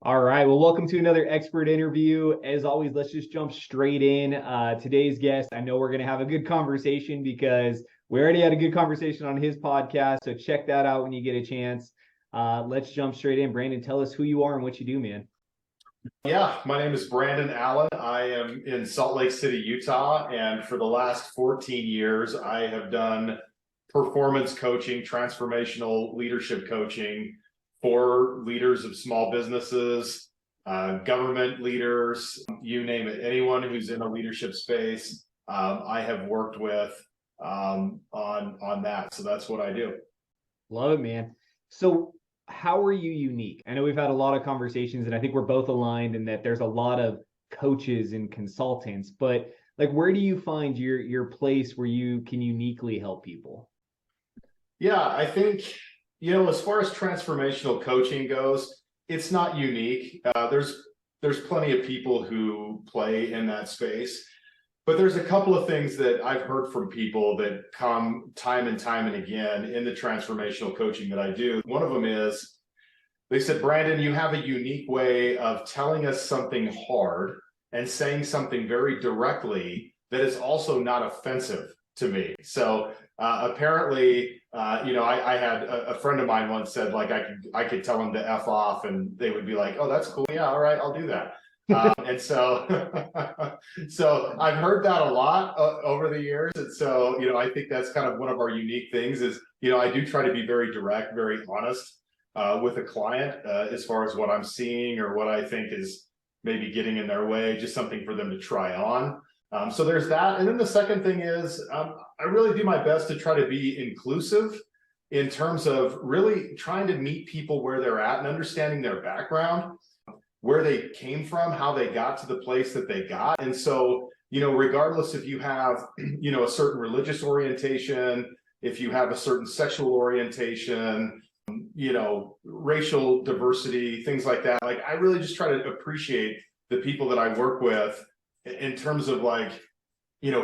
All right. Well, welcome to another expert interview. As always, let's just jump straight in. Today's guest, I know we're going to have a good conversation because we already had a good conversation on his podcast. So check that out when you get a chance. Let's jump straight in. Brandon, tell us who you are and what you do, man. Yeah, my name is Brandon Allen. I am in Salt Lake City, Utah. And for the last 14 years, I have done performance coaching, transformational leadership coaching for leaders of small businesses, government leaders, you name it, anyone who's in a leadership space, I have worked with on that. So that's what I do. Love it, man. So how are you unique? I know we've had a lot of conversations and I think we're both aligned in that there's a lot of coaches and consultants, but like, where do you find your place where you can uniquely help people? Yeah, I think, as far as transformational coaching goes, it's not unique. There's plenty of people who play in that space, but there's a couple of things that I've heard from people that come time and time and again in the transformational coaching that I do. One of them is, they said, Brandon, you have a unique way of telling us something hard and saying something very directly that is also not offensive to me. So apparently, I had a friend of mine once said, like, I could tell him to F off and they would be like, oh, that's cool. Yeah, all right, I'll do that. And so, so I've heard that a lot over the years. And so, I think that's kind of one of our unique things is, I do try to be very direct, very honest with a client as far as what I'm seeing or what I think is maybe getting in their way, just something for them to try on. So there's that. And then the second thing is I really do my best to try to be inclusive in terms of really trying to meet people where they're at and understanding their background, where they came from, how they got to the place that they got. And so, regardless if you have, a certain religious orientation, if you have a certain sexual orientation, racial diversity, things like that, like I really just try to appreciate the people that I work with in terms of like,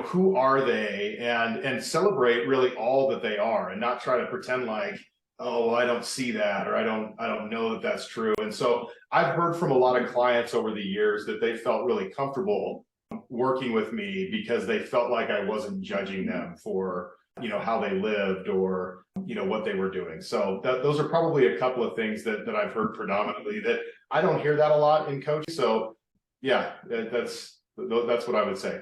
who are they and celebrate really all that they are and not try to pretend like, oh, well, I don't see that, or I don't know that that's true. And so I've heard from a lot of clients over the years that they felt really comfortable working with me because they felt like I wasn't judging them for, how they lived or, what they were doing. So those are probably a couple of things that I've heard predominantly that I don't hear that a lot in coaching. So yeah, that's what I would say.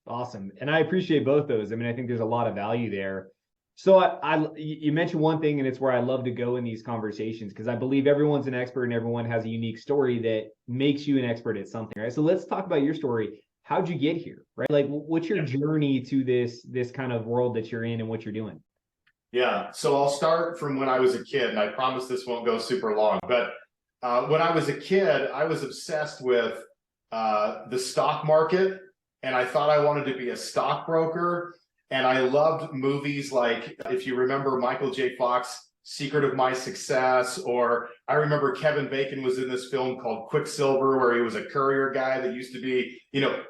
Awesome. And I appreciate both those. I mean, I think there's a lot of value there. So you mentioned one thing, and it's where I love to go in these conversations because I believe everyone's an expert and everyone has a unique story that makes you an expert at something, right? So let's talk about your story. How'd you get here, right? Like, what's your journey to this kind of world that you're in and what you're doing? Yeah. So I'll start from when I was a kid, and I promise this won't go super long, but when I was a kid, I was obsessed with the stock market, and I thought I wanted to be a stockbroker. And I loved movies like, if you remember Michael J. Fox, Secret of My Success, or I remember Kevin Bacon was in this film called Quicksilver, where he was a courier guy that used to be,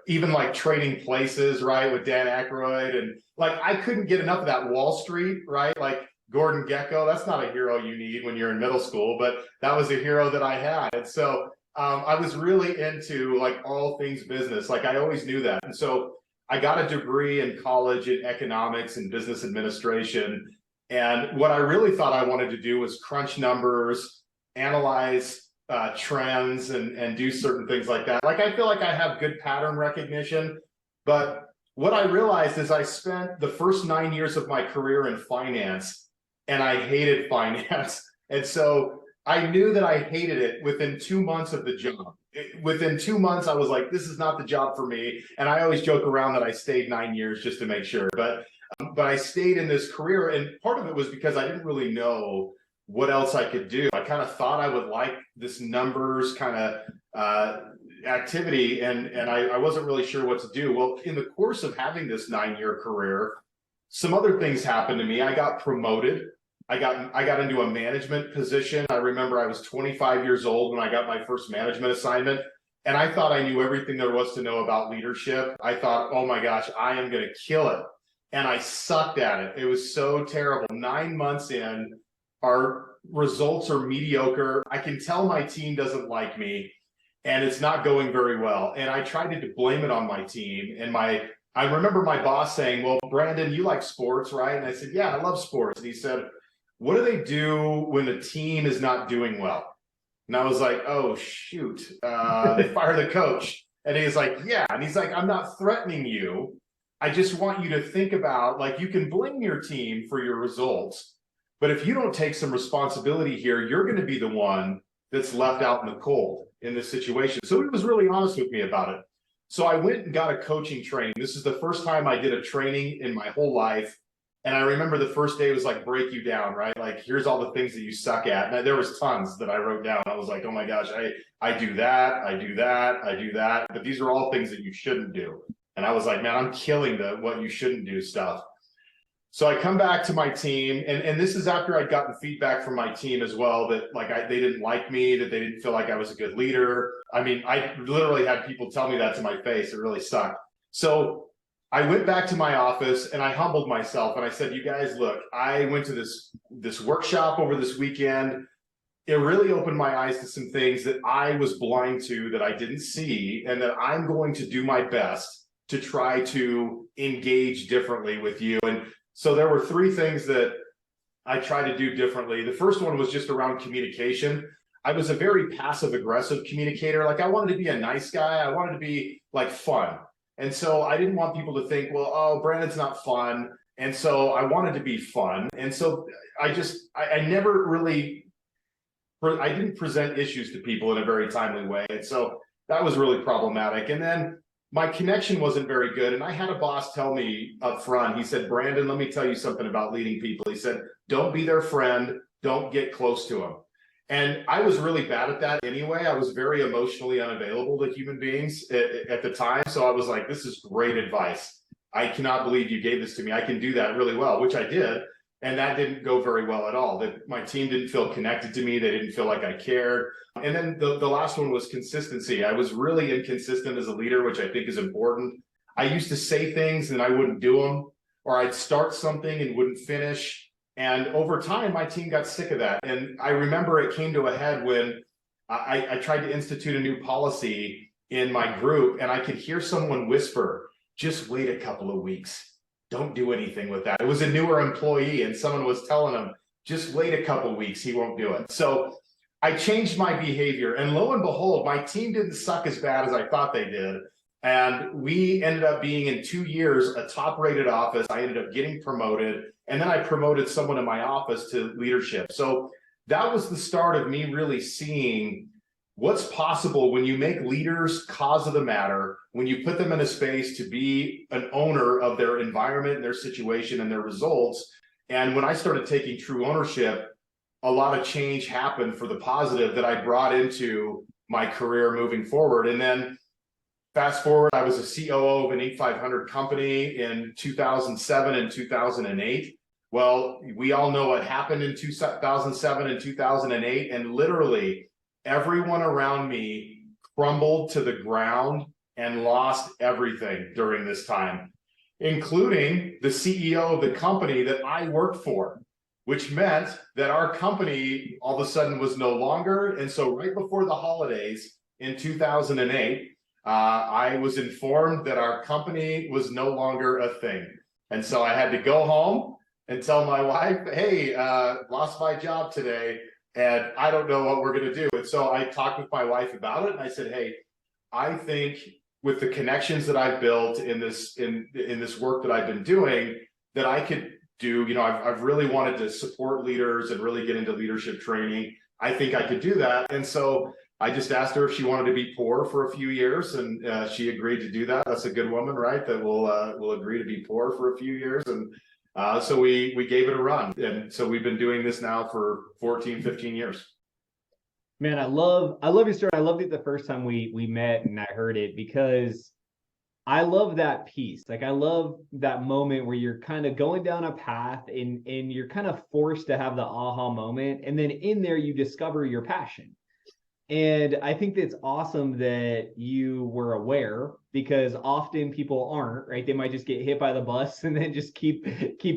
even like Trading Places, right, with Dan Aykroyd. And like, I couldn't get enough of that. Wall Street, right? Like Gordon Gekko, that's not a hero you need when you're in middle school, but that was a hero that I had. And so I was really into like all things business. Like I always knew that. And so I got a degree in college in economics and business administration. And what I really thought I wanted to do was crunch numbers, analyze trends, and do certain things like that. Like I feel like I have good pattern recognition, but what I realized is I spent the first 9 years of my career in finance, and I hated finance. And so I knew that I hated it within 2 months of the job. Within 2 months, I was like, this is not the job for me. And I always joke around that I stayed 9 years just to make sure. But I stayed in this career. And part of it was because I didn't really know what else I could do. I kind of thought I would like this numbers kind of activity. And I wasn't really sure what to do. Well, in the course of having this 9-year career, some other things happened to me. I got promoted. I got into a management position. I remember I was 25 years old when I got my first management assignment, and I thought I knew everything there was to know about leadership. I thought, oh my gosh, I am going to kill it. And I sucked at it. It was so terrible. 9 months in, our results are mediocre. I can tell my team doesn't like me and it's not going very well. And I tried to blame it on my team. And I remember my boss saying, well, Brandon, you like sports, right? And I said, yeah, I love sports. And he said, what do they do when the team is not doing well? And I was like, oh, shoot, they fire the coach. And he's like, yeah. And he's like, I'm not threatening you. I just want you to think about, like, you can blame your team for your results, but if you don't take some responsibility here, you're going to be the one that's left out in the cold in this situation. So he was really honest with me about it. So I went and got a coaching training. This is the first time I did a training in my whole life. And I remember the first day was like, break you down, right? Like, here's all the things that you suck at. And there was tons that I wrote down. I was like, oh my gosh, I do that, I do that, I do that. But these are all things that you shouldn't do. And I was like, man, I'm killing the what you shouldn't do stuff. So I come back to my team, and this is after I'd gotten feedback from my team as well, that like they didn't like me, that they didn't feel like I was a good leader. I mean, I literally had people tell me that to my face. It really sucked. So I went back to my office and I humbled myself and I said, you guys, look, I went to this workshop over this weekend. It really opened my eyes to some things that I was blind to, that I didn't see, and that I'm going to do my best to try to engage differently with you. And so there were three things that I tried to do differently. The first one was just around communication. I was a very passive aggressive communicator. Like, I wanted to be a nice guy. I wanted to be like fun. And so I didn't want people to think, well, oh, Brandon's not fun. And so I wanted to be fun. And so I never really, I didn't present issues to people in a very timely way. And so that was really problematic. And then my connection wasn't very good. And I had a boss tell me up front, he said, Brandon, let me tell you something about leading people. He said, don't be their friend. Don't get close to them. And I was really bad at that anyway. I was very emotionally unavailable to human beings at the time. So I was like, this is great advice. I cannot believe you gave this to me. I can do that really well, which I did. And that didn't go very well at all. That my team didn't feel connected to me. They didn't feel like I cared. And then the last one was consistency. I was really inconsistent as a leader, which I think is important. I used to say things and I wouldn't do them, or I'd start something and wouldn't finish. And over time, my team got sick of that. And I remember it came to a head when I tried to institute a new policy in my group, and I could hear someone whisper, just wait a couple of weeks. Don't do anything with that. It was a newer employee, and someone was telling him, just wait a couple of weeks, he won't do it. So I changed my behavior, and lo and behold, my team didn't suck as bad as I thought they did. And we ended up being, in 2 years, a top-rated office. I ended up getting promoted, and then I promoted someone in my office to leadership. So that was the start of me really seeing what's possible when you make leaders cause of the matter, when you put them in a space to be an owner of their environment and their situation and their results. And when I started taking true ownership, a lot of change happened for the positive that I brought into my career moving forward. And then fast forward, I was a COO of an Inc. 500 company in 2007 and 2008. Well, we all know what happened in 2007 and 2008, and literally everyone around me crumbled to the ground and lost everything during this time, including the CEO of the company that I worked for, which meant that our company all of a sudden was no longer. And so right before the holidays in 2008, I was informed that our company was no longer a thing. And so I had to go home and tell my wife, hey, lost my job today, and I don't know what we're going to do. And so I talked with my wife about it, and I said, hey, I think with the connections that I've built in this work that I've been doing, that I could do, I've really wanted to support leaders and really get into leadership training. I think I could do that. And so I just asked her if she wanted to be poor for a few years, and she agreed to do that. That's a good woman, right? That will agree to be poor for a few years. And so we gave it a run. And so we've been doing this now for 14, 15 years. Man, I love your story. I loved it the first time we met and I heard it, because I love that piece. Like, I love that moment where you're kind of going down a path and you're kind of forced to have the aha moment. And then in there, you discover your passion. And I think that's awesome that you were aware, because often people aren't, right? They might just get hit by the bus and then just keep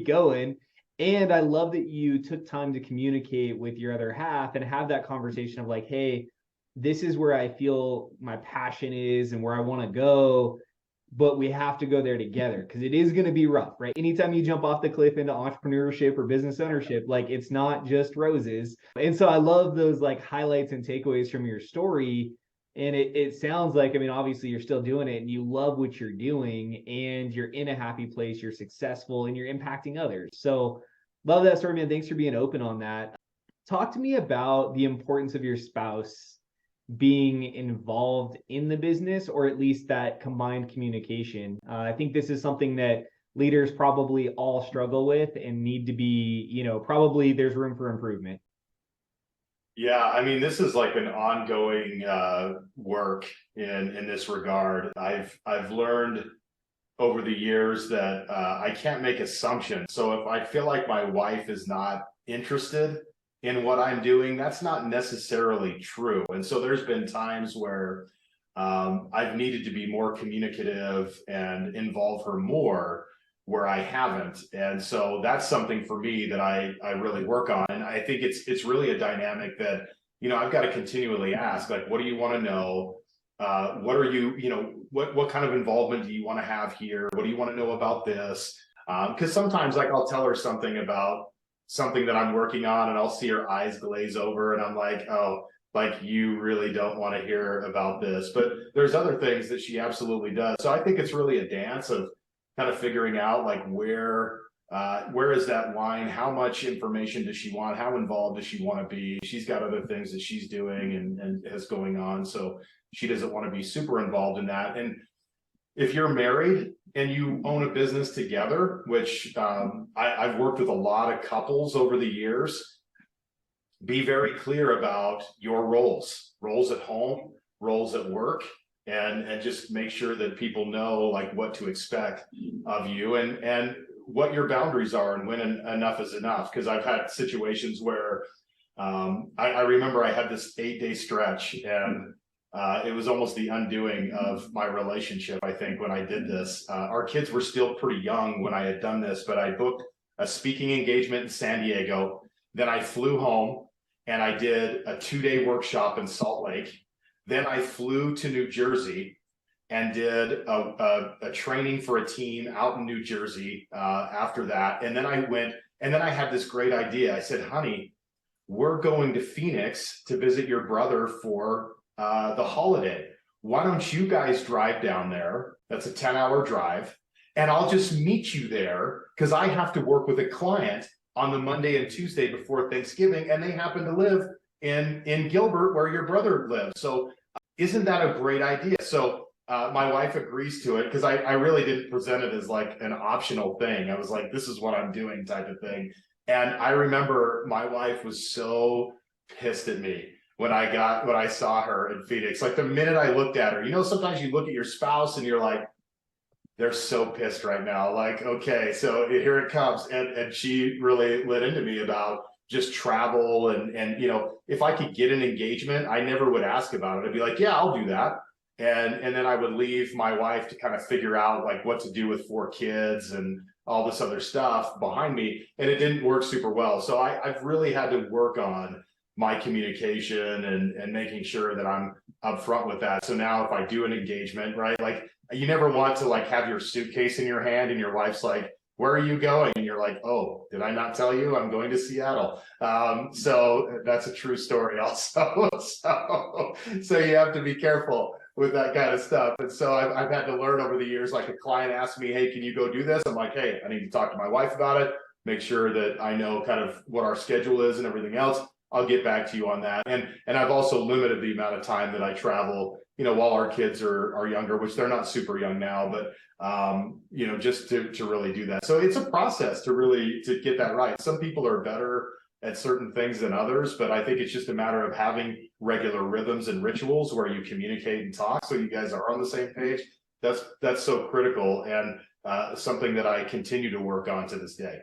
going. And I love that you took time to communicate with your other half and have that conversation of like, hey, this is where I feel my passion is and where I want to go, but we have to go there together because it is going to be rough, right? Anytime you jump off the cliff into entrepreneurship or business ownership, like it's not just roses. And so I love those like highlights and takeaways from your story. And it sounds like, I mean, obviously you're still doing it and you love what you're doing and you're in a happy place, you're successful and you're impacting others. So love that story, man. Thanks for being open on that. Talk to me about the importance of your spouse being involved in the business, or at least that combined communication. I think this is something that leaders probably all struggle with and need to be, probably there's room for improvement. Yeah, I mean, this is like an ongoing work in this regard. I've learned over the years that I can't make assumptions. So if I feel like my wife is not interested in what I'm doing, that's not necessarily true. And so there's been times where I've needed to be more communicative and involve her more where I haven't. And so that's something for me that I really work on. And I think it's really a dynamic that, I've got to continually ask, like, what do you want to know? What are you, what kind of involvement do you want to have here? What do you want to know about this? Because sometimes like I'll tell her something about something that I'm working on and I'll see her eyes glaze over and I'm like, oh, like you really don't want to hear about this. But there's other things that she absolutely does. So I think it's really a dance of kind of figuring out like where is that line? How much information does she want? How involved does she want to be? She's got other things that she's doing and has going on. So she doesn't want to be super involved in that. And if you're married and you own a business together, which I've worked with a lot of couples over the years, be very clear about your roles at home, roles at work, and just make sure that people know like what to expect of you and what your boundaries are and when enough is enough. Because I've had situations where I remember I had this 8-day stretch and it was almost the undoing of my relationship, I think, when I did this. Our kids were still pretty young when I had done this, but I booked a speaking engagement in San Diego. Then I flew home and I did a 2-day workshop in Salt Lake. Then I flew to New Jersey and did a training for a team out in New Jersey after that. And then I had this great idea. I said, honey, we're going to Phoenix to visit your brother for the holiday. Why don't you guys drive down there? That's a 10-hour drive. And I'll just meet you there because I have to work with a client on the Monday and Tuesday before Thanksgiving. And they happen to live in Gilbert where your brother lives. So isn't that a great idea? So my wife agrees to it because I really didn't present it as like an optional thing. I was like, this is what I'm doing type of thing. And I remember my wife was so pissed at me when I saw her in Phoenix. Like the minute I looked at her, sometimes you look at your spouse and you're like, they're so pissed right now. Like, okay, so here it comes. And she really lit into me about just travel and if I could get an engagement, I never would ask about it. I'd be like, yeah, I'll do that. And then I would leave my wife to kind of figure out like what to do with 4 kids and all this other stuff behind me. And it didn't work super well. So I've really had to work on my communication and making sure that I'm upfront with that. So now if I do an engagement, right, like you never want to like have your suitcase in your hand and your wife's like, where are you going? And you're like, oh, did I not tell you I'm going to Seattle? So that's a true story also. So you have to be careful with that kind of stuff. And so I've had to learn over the years, like a client asked me, hey, can you go do this? I'm like, hey, I need to talk to my wife about it, make sure that I know kind of what our schedule is and everything else. I'll get back to you on that. And I've also limited the amount of time that I travel, while our kids are younger, which they're not super young now, but just to really do that. So it's a process to get that right. Some people are better at certain things than others, but I think it's just a matter of having regular rhythms and rituals where you communicate and talk so you guys are on the same page. That's so critical and something that I continue to work on to this day.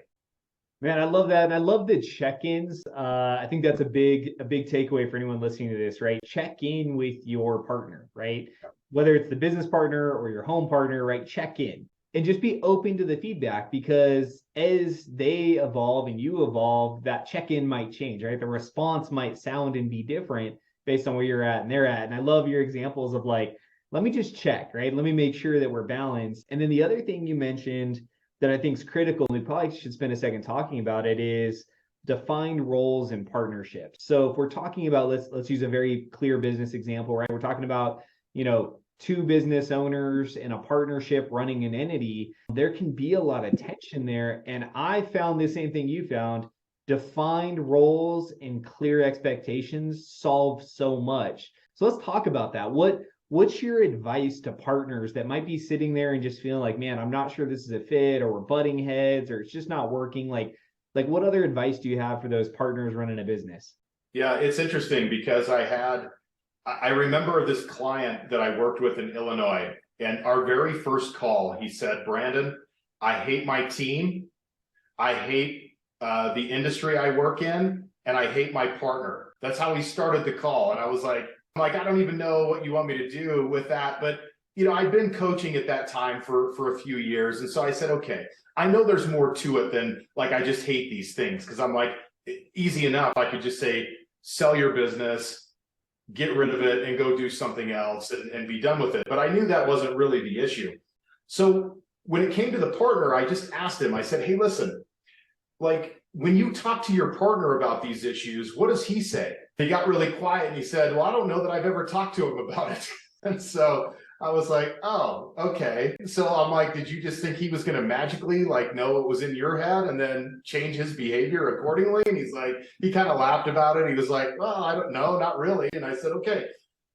Man, I love that. And I love the check-ins. I think that's a big takeaway for anyone listening to this, right? Check in with your partner, right? Whether it's the business partner or your home partner, right? Check in. and just be open to the feedback, because as they evolve and you evolve, that check-in might change, right? The response might sound and be different based on where you're at and they're at. And I love your examples of like, let me just check, right? Let me make sure that we're balanced. And then the other thing you mentioned that I think is critical, and we probably should spend a second talking about it, is defined roles and partnerships. So if we're talking about, let's use a very clear business example, right? We're talking about, two business owners in a partnership running an entity. There can be a lot of tension there. And I found the same thing you found. Defined roles and clear expectations solve so much. So let's talk about that. What's your advice to partners that might be sitting there and just feeling like, man, I'm not sure this is a fit, or we're butting heads, or it's just not working? Like what other advice do you have for those partners running a business? Yeah, it's interesting because I remember this client that I worked with in Illinois, and our very first call, he said, Brandon, I hate my team. I hate the industry I work in, and I hate my partner. That's how he started the call. And I was like, I don't even know what you want me to do with that. But, I'd been coaching at that time for a few years. And so I said, okay, I know there's more to it than like, I just hate these things. Cause I'm like, easy enough. I could just say, sell your business, get rid of it, and go do something else and be done with it. But I knew that wasn't really the issue. So when it came to the partner, I just asked him, I said, hey, listen, like when you talk to your partner about these issues, what does he say? He got really quiet and he said, well, I don't know that I've ever talked to him about it. And so I was like, oh, okay. So I'm like, did you just think he was going to magically like know what was in your head and then change his behavior accordingly? And he's like, he kind of laughed about it. He was like, well, I don't know, not really. And I said, okay.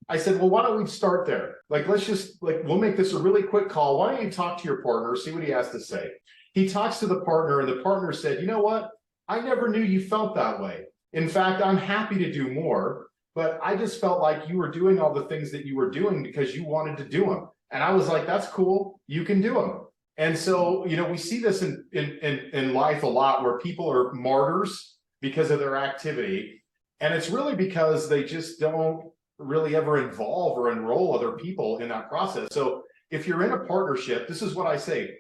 I said, well, why don't we start there? Like, let's just we'll make this a really quick call. Why don't you talk to your partner, see what he has to say? He talks to the partner, and the partner said, you know what? I never knew you felt that way. In fact, I'm happy to do more, but I just felt like you were doing all the things that you were doing because you wanted to do them. And I was like, that's cool. You can do them. And so, we see this in life a lot where people are martyrs because of their activity. And it's really because they just don't really ever involve or enroll other people in that process. So if you're in a partnership, this is what I say.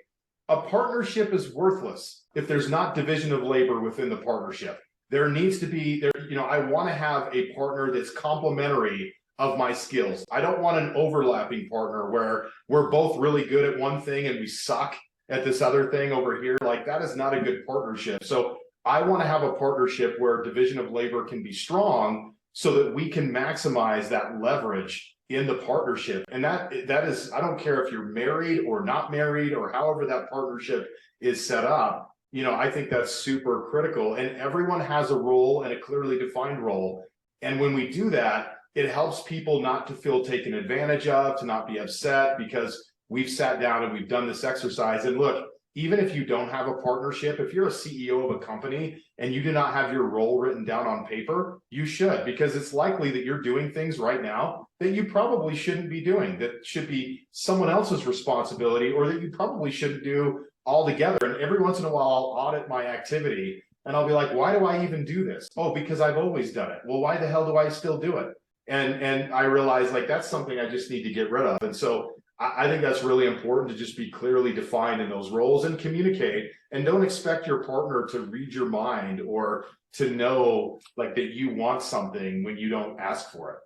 A partnership is worthless if there's not division of labor within the partnership. There needs to be I want to have a partner that's complementary of my skills. I don't want an overlapping partner where we're both really good at one thing and we suck at this other thing over here. Like that is not a good partnership. So I want to have a partnership where division of labor can be strong so that we can maximize that leverage in the partnership. And that is, I don't care if you're married or not married or however that partnership is set up. I think that's super critical, and everyone has a role and a clearly defined role. And when we do that, it helps people not to feel taken advantage of, to not be upset, because we've sat down and we've done this exercise. And look, even if you don't have a partnership, if you're a CEO of a company and you do not have your role written down on paper, you should, because it's likely that you're doing things right now that you probably shouldn't be doing, that should be someone else's responsibility, or that you probably shouldn't do altogether. And every once in a while, I'll audit my activity and I'll be like, why do I even do this? Oh, because I've always done it. Well, why the hell do I still do it? And I realize like that's something I just need to get rid of. And so I think that's really important to just be clearly defined in those roles and communicate, and don't expect your partner to read your mind or to know like that you want something when you don't ask for it.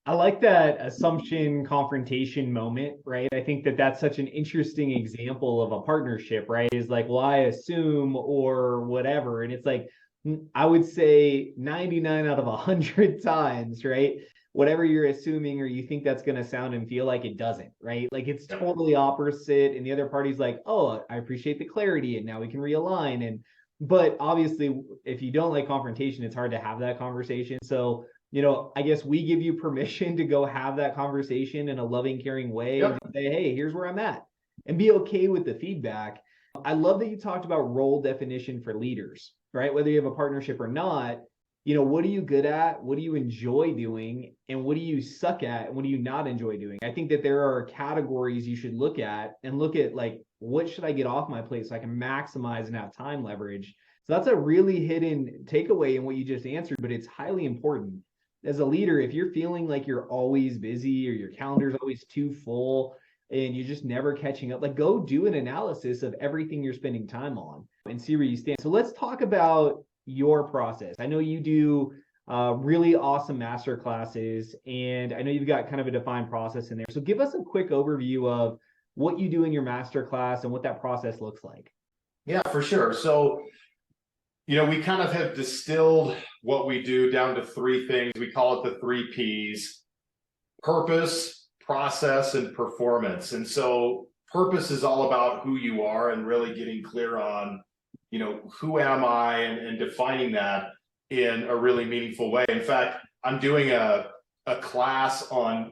I like that assumption confrontation moment, right? I think that that's such an interesting example of a partnership, right? Is like, well, I assume or whatever. And it's like, I would say 99 out of 100 times, right? Whatever you're assuming or you think that's going to sound and feel like, it doesn't, right? Like it's totally opposite. And the other party's like, oh, I appreciate the clarity and now we can realign. But obviously, if you don't like confrontation, it's hard to have that conversation. So, I guess we give you permission to go have that conversation in a loving, caring way and say, hey, here's where I'm at, and be okay with the feedback. I love that you talked about role definition for leaders, right? Whether you have a partnership or not, what are you good at? What do you enjoy doing? And what do you suck at? And what do you not enjoy doing? I think that there are categories you should look at like, what should I get off my plate so I can maximize and have time leverage? So that's a really hidden takeaway in what you just answered, but it's highly important. As a leader, if you're feeling like you're always busy or your calendar's always too full, and you're just never catching up. Like, go do an analysis of everything you're spending time on and see where you stand. So let's talk about your process. I know you do really awesome master classes, and I know you've got kind of a defined process in there. So give us a quick overview of what you do in your master class and what that process looks like. Yeah, for sure. So, we kind of have distilled what we do down to three things. We call it the 3 Ps: purpose, process, and performance. And so purpose is all about who you are and really getting clear on, who am I, and defining that in a really meaningful way. In fact, I'm doing a class on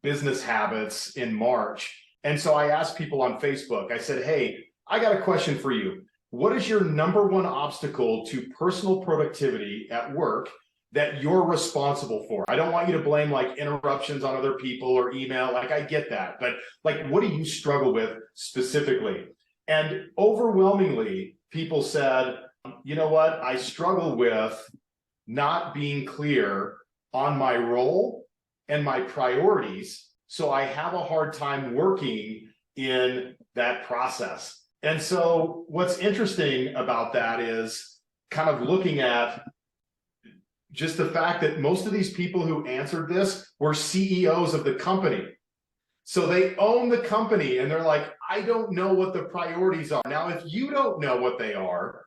business habits in March. And so I asked people on Facebook, I said, hey, I got a question for you. What is your number one obstacle to personal productivity at work that you're responsible for? I don't want you to blame like interruptions on other people or email. Like, I get that, but like, what do you struggle with specifically? And overwhelmingly, people said, you know what? I struggle with not being clear on my role and my priorities. So I have a hard time working in that process. And so what's interesting about that is kind of looking at just the fact that most of these people who answered this were CEOs of the company. So they own the company and they're like, I don't know what the priorities are. Now, if you don't know what they are,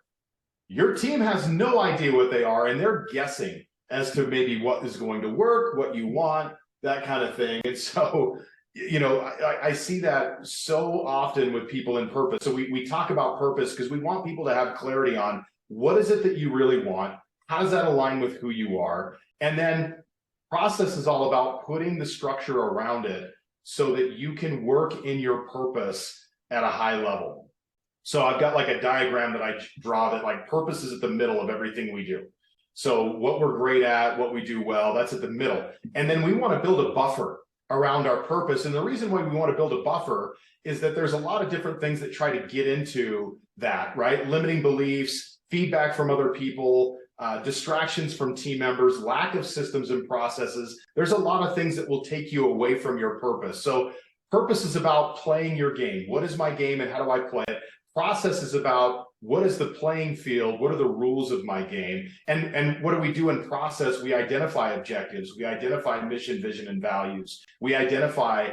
your team has no idea what they are, and they're guessing as to maybe what is going to work, what you want, that kind of thing. And so, I see that so often with people in purpose. So we talk about purpose because we want people to have clarity on what is it that you really want? How does that align with who you are? And then process is all about putting the structure around it so that you can work in your purpose at a high level. So I've got like a diagram that I draw that like purpose is at the middle of everything we do. So what we're great at, what we do well, that's at the middle. And then we want to build a buffer around our purpose. And the reason why we want to build a buffer is that there's a lot of different things that try to get into that, right? Limiting beliefs, feedback from other people, distractions from team members, lack of systems and processes. There's a lot of things that will take you away from your purpose. So purpose is about playing your game. What is my game and how do I play it? Process is about what is the playing field? What are the rules of my game? And what do we do in process? We identify objectives. We identify mission, vision, and values. We identify,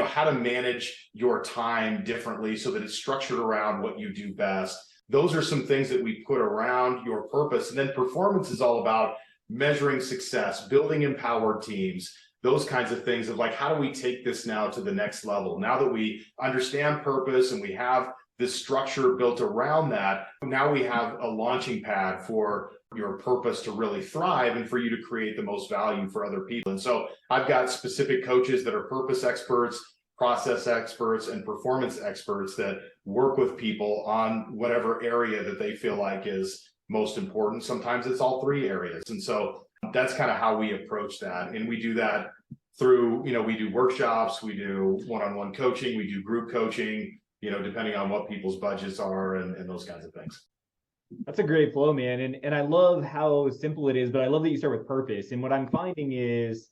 how to manage your time differently so that it's structured around what you do best. Those are some things that we put around your purpose. And then performance is all about measuring success, building empowered teams, those kinds of things of like, how do we take this now to the next level? Now that we understand purpose and we have this structure built around that, now we have a launching pad for your purpose to really thrive and for you to create the most value for other people. And so I've got specific coaches that are purpose experts, process experts, and performance experts that work with people on whatever area that they feel like is most important. Sometimes it's all three areas. And so that's kind of how we approach that. And we do that through, we do workshops, we do one-on-one coaching, we do group coaching, depending on what people's budgets are and those kinds of things. That's a great flow, man. And I love how simple it is, but I love that you start with purpose. And what I'm finding is,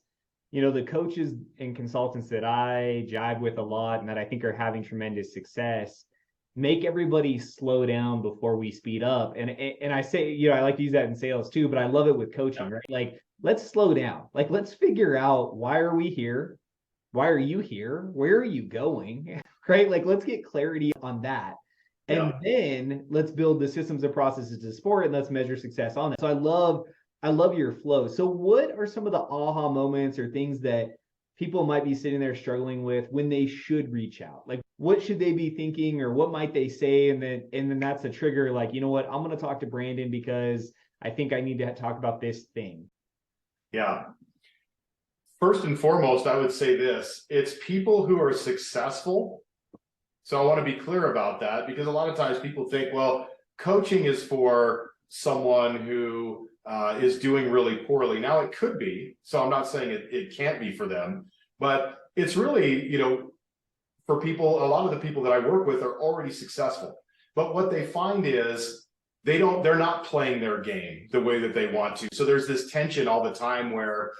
the coaches and consultants that I jive with a lot and that I think are having tremendous success make everybody slow down before we speed up. And I say, I like to use that in sales too, but I love it with coaching, right? Like, let's slow down. Like, let's figure out, why are we here? Why are you here? Where are you going? Right? Like, let's get clarity on that. And then let's build the systems and processes to support it, and let's measure success on that. So I love your flow. So what are some of the aha moments or things that people might be sitting there struggling with when they should reach out? Like, what should they be thinking, or what might they say? And then that's a trigger, like, you know what, I'm going to talk to Brandon because I think I need to talk about this thing. Yeah. First and foremost, I would say this: it's people who are successful. So I want to be clear about that, because a lot of times people think, well, coaching is for someone who is doing really poorly. Now it could be, so I'm not saying it can't be for them, but it's really, for people, a lot of the people that I work with are already successful. But what they find is they're not playing their game the way that they want to. So there's this tension all the time where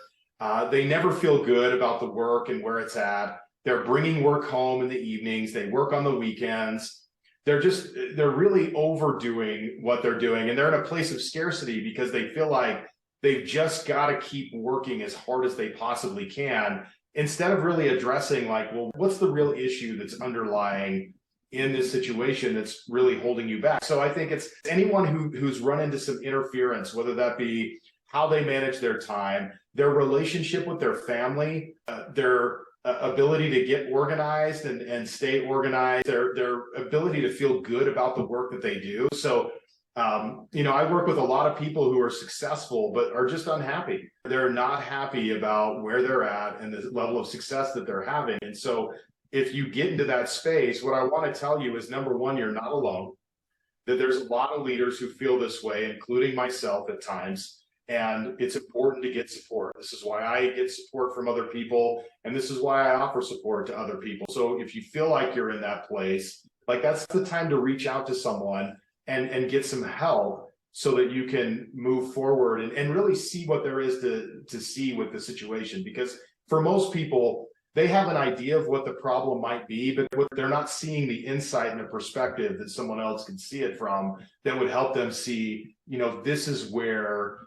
they never feel good about the work and where it's at. They're bringing work home in the evenings. They work on the weekends. They're really overdoing what they're doing. And they're in a place of scarcity because they feel like they've just got to keep working as hard as they possibly can, instead of really addressing like, well, what's the real issue that's underlying in this situation that's really holding you back? So I think it's anyone who's run into some interference, whether that be how they manage their time, their relationship with their family, their ability to get organized and stay organized, their ability to feel good about the work that they do. So, I work with a lot of people who are successful, but are just unhappy. They're not happy about where they're at and the level of success that they're having. And so if you get into that space, what I want to tell you is, number one, you're not alone, that there's a lot of leaders who feel this way, including myself at times. And it's important to get support. This is why I get support from other people. And this is why I offer support to other people. So if you feel like you're in that place, like that's the time to reach out to someone and get some help so that you can move forward and really see what there is to see with the situation. Because for most people, they have an idea of what the problem might be, but they're not seeing the insight and the perspective that someone else can see it from that would help them see, this is where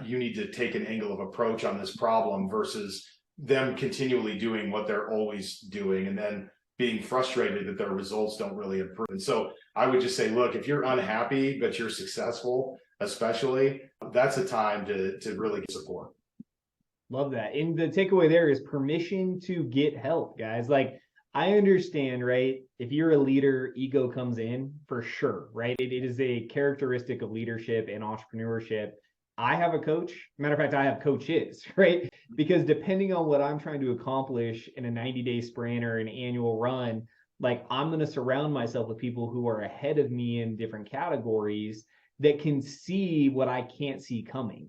you need to take an angle of approach on this problem versus them continually doing what they're always doing and then being frustrated that their results don't really improve. And so I would just say, look, if you're unhappy, but you're successful, especially, that's a time to really get support. Love that. And the takeaway there is permission to get help, guys. Like, I understand, right? If you're a leader, ego comes in for sure, right? It is a characteristic of leadership and entrepreneurship. I have a coach. Matter of fact, I have coaches, right? Because depending on what I'm trying to accomplish in a 90-day sprint or an annual run, like I'm going to surround myself with people who are ahead of me in different categories that can see what I can't see coming.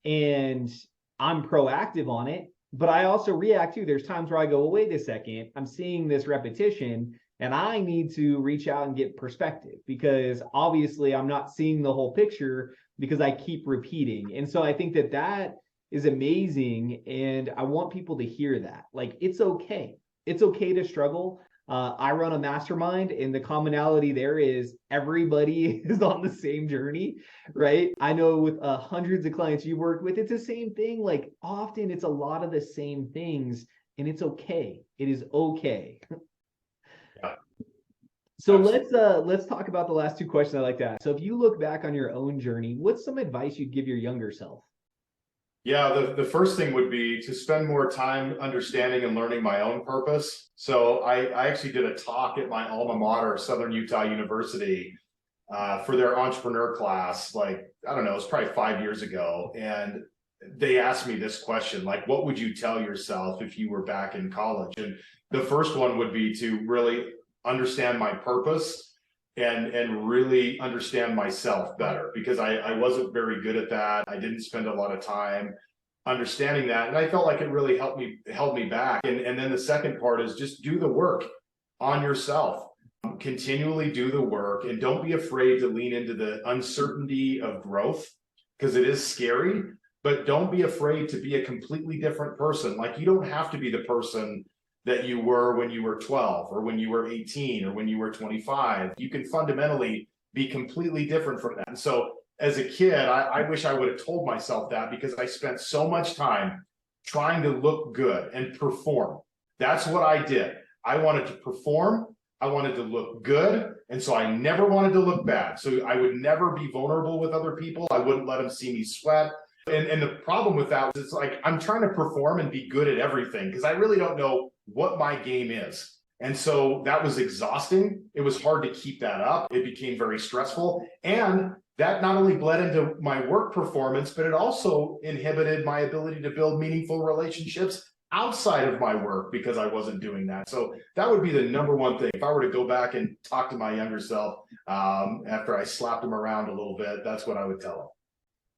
And I'm proactive on it, but I also react too. There's times where I go, well, wait a second, I'm seeing this repetition and I need to reach out and get perspective because obviously I'm not seeing the whole picture because I keep repeating. And so I think that is amazing. And I want people to hear that. Like, it's okay. It's okay to struggle. I run a mastermind, and the commonality there is everybody is on the same journey, right? I know with hundreds of clients you work with, it's the same thing. Like, often it's a lot of the same things, and it's okay. It is okay. Yeah. So let's talk about the last two questions I like to ask. So if you look back on your own journey, what's some advice you'd give your younger self? Yeah, the first thing would be to spend more time understanding and learning my own purpose. So I actually did a talk at my alma mater, Southern Utah University, for their entrepreneur class. Like, I don't know, it's probably 5 years ago. And they asked me this question, like, what would you tell yourself if you were back in college? And the first one would be to really understand my purpose and really understand myself better, because I wasn't very good at that. I didn't spend a lot of time understanding that. And I felt like it really held me back. And then the second part is just do the work on yourself. Continually do the work and don't be afraid to lean into the uncertainty of growth, because it is scary, but don't be afraid to be a completely different person. Like, you don't have to be the person that you were when you were 12 or when you were 18 or when you were 25. You can fundamentally be completely different from that. And so as a kid, I wish I would have told myself that, because I spent so much time trying to look good and perform. That's what I did. I wanted to perform. I wanted to look good. And so I never wanted to look bad. So I would never be vulnerable with other people. I wouldn't let them see me sweat. And the problem with that was, it's like, I'm trying to perform and be good at everything because I really don't know what my game is. And so that was exhausting. It was hard to keep that up. It became very stressful. And that not only bled into my work performance, but it also inhibited my ability to build meaningful relationships outside of my work because I wasn't doing that. So that would be the number one thing. If I were to go back and talk to my younger self after I slapped him around a little bit, that's what I would tell him.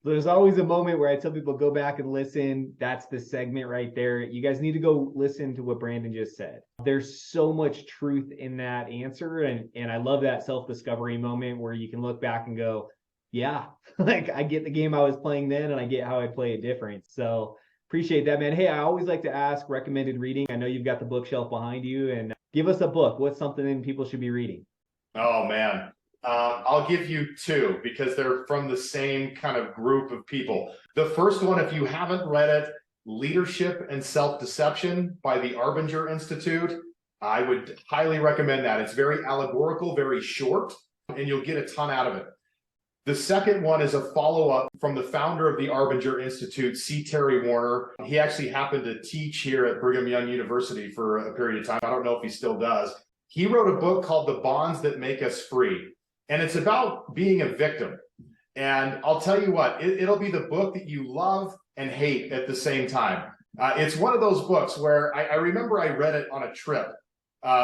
There's always a moment where I tell people, go back and listen. That's the segment right there. You guys need to go listen to what Brandon just said. There's so much truth in that answer. And I love that self-discovery moment where you can look back and go, yeah, like I get the game I was playing then and I get how I play it different. So Appreciate that, man. Hey, I always like to ask recommended reading. I know you've got the bookshelf behind you, and give us a book. What's something people should be reading? Oh man. I'll give you two because they're from the same kind of group of people. The first one, if you haven't read it, Leadership and Self-Deception by the Arbinger Institute. I would highly recommend that. It's very allegorical, very short, and you'll get a ton out of it. The second one is a follow-up from the founder of the Arbinger Institute, C. Terry Warner. He actually happened to teach here at Brigham Young University for a period of time. I don't know if he still does. He wrote a book called The Bonds That Make Us Free, and it's about being a victim. And I'll tell you what, it'll be the book that you love and hate at the same time. It's one of those books where I remember I read it on a trip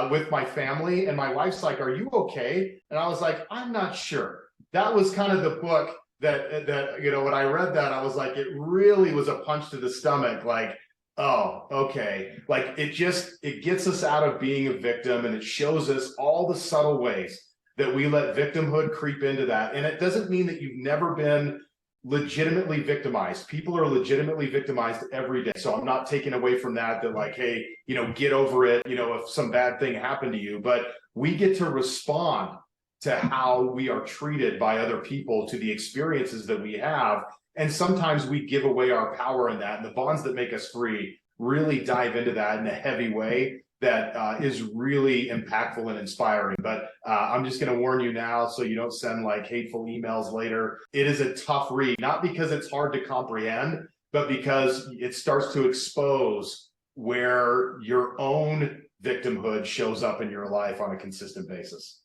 with my family, and my wife's like, "Are you okay?" And I was like, "I'm not sure." That was kind of the book that you know, when I read that, I was like, it really was a punch to the stomach. Like, oh, okay. Like it gets us out of being a victim, and it shows us all the subtle ways that we let victimhood creep into that. And it doesn't mean that you've never been legitimately victimized. People are legitimately victimized every day. So I'm not taking away from that like, hey, you know, get over it, you know, if some bad thing happened to you. But we get to respond to how we are treated by other people, to the experiences that we have. And sometimes we give away our power in that. And the Bonds That Make Us Free really dive into that in a heavy way that is really impactful and inspiring. But I'm just going to warn you now so you don't send like hateful emails later. It is a tough read, not because it's hard to comprehend, but because it starts to expose where your own victimhood shows up in your life on a consistent basis.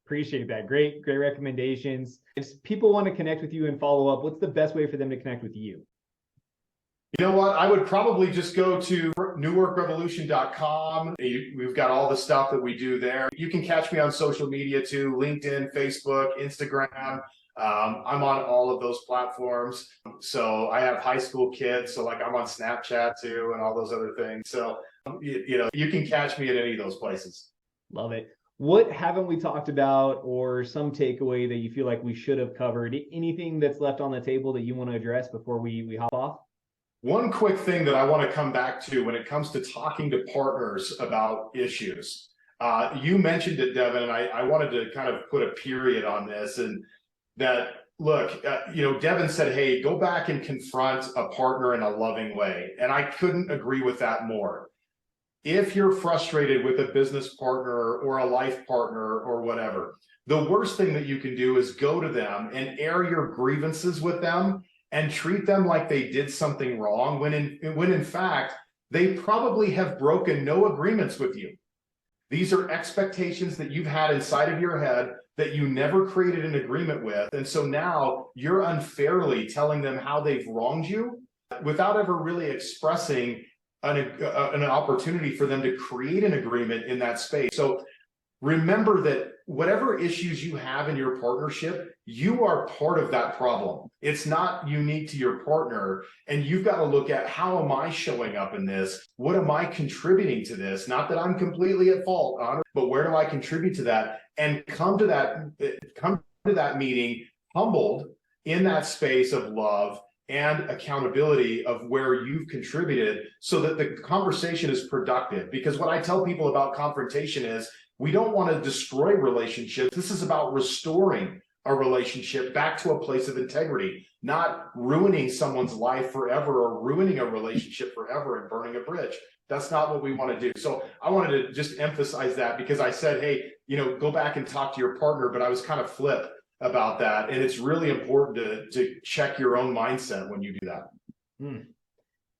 Appreciate that. Great recommendations. If people want to connect with you and follow up, what's the best way for them to connect with you? You know what? I would probably just go to newworkrevolution.com. We've got all the stuff that we do there. You can catch me on social media too, LinkedIn, Facebook, Instagram. I'm on all of those platforms. So I have high school kids. So like I'm on Snapchat too and all those other things. So, you know, you can catch me at any of those places. Love it. What haven't we talked about, or some takeaway that you feel like we should have covered? Anything that's left on the table that you want to address before we hop off? One quick thing that I want to come back to when it comes to talking to partners about issues. You mentioned it, Devin, and I wanted to kind of put a period on this, and that, look, you know, Devin said, hey, go back and confront a partner in a loving way. And I couldn't agree with that more. If you're frustrated with a business partner or a life partner or whatever, the worst thing that you can do is go to them and air your grievances with them and treat them like they did something wrong when in fact, they probably have broken no agreements with you. These are expectations that you've had inside of your head that you never created an agreement with. And so now you're unfairly telling them how they've wronged you without ever really expressing an opportunity for them to create an agreement in that space. So remember that whatever issues you have in your partnership, you are part of that problem. It's not unique to your partner. And you've got to look at, how am I showing up in this? What am I contributing to this? Not that I'm completely at fault, but where do I contribute to that? And come to that meeting humbled in that space of love and accountability of where you've contributed, so that the conversation is productive. Because what I tell people about confrontation is, we don't want to destroy relationships. This is about restoring a relationship back to a place of integrity, not ruining someone's life forever or ruining a relationship forever and burning a bridge. That's not what we want to do. So I wanted to just emphasize that, because I said, hey, you know, go back and talk to your partner, but I was kind of flip about that. And it's really important to check your own mindset when you do that.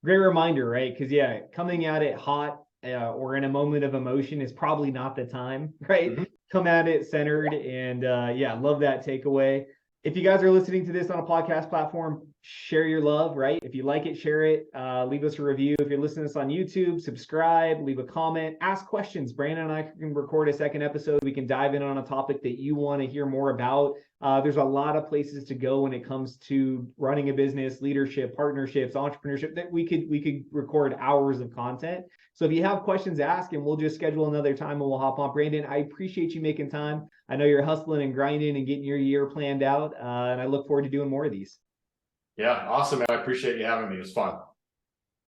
Great reminder, right? Because yeah, coming at it hot or in a moment of emotion is probably not the time, right? Mm-hmm. Come at it centered, and yeah, love that takeaway. If you guys are listening to this on a podcast platform, share your love, right? If you like it, share it. Leave us a review. If you're listening to this on YouTube, subscribe, leave a comment, ask questions. Brandon and I can record a second episode. We can dive in on a topic that you want to hear more about. There's a lot of places to go when it comes to running a business, leadership, partnerships, entrepreneurship, that we could record hours of content. So if you have questions, ask, and we'll just schedule another time and we'll hop on. Brandon, I appreciate you making time. I know you're hustling and grinding and getting your year planned out, and I look forward to doing more of these. Yeah, awesome, man. I appreciate you having me. It was fun.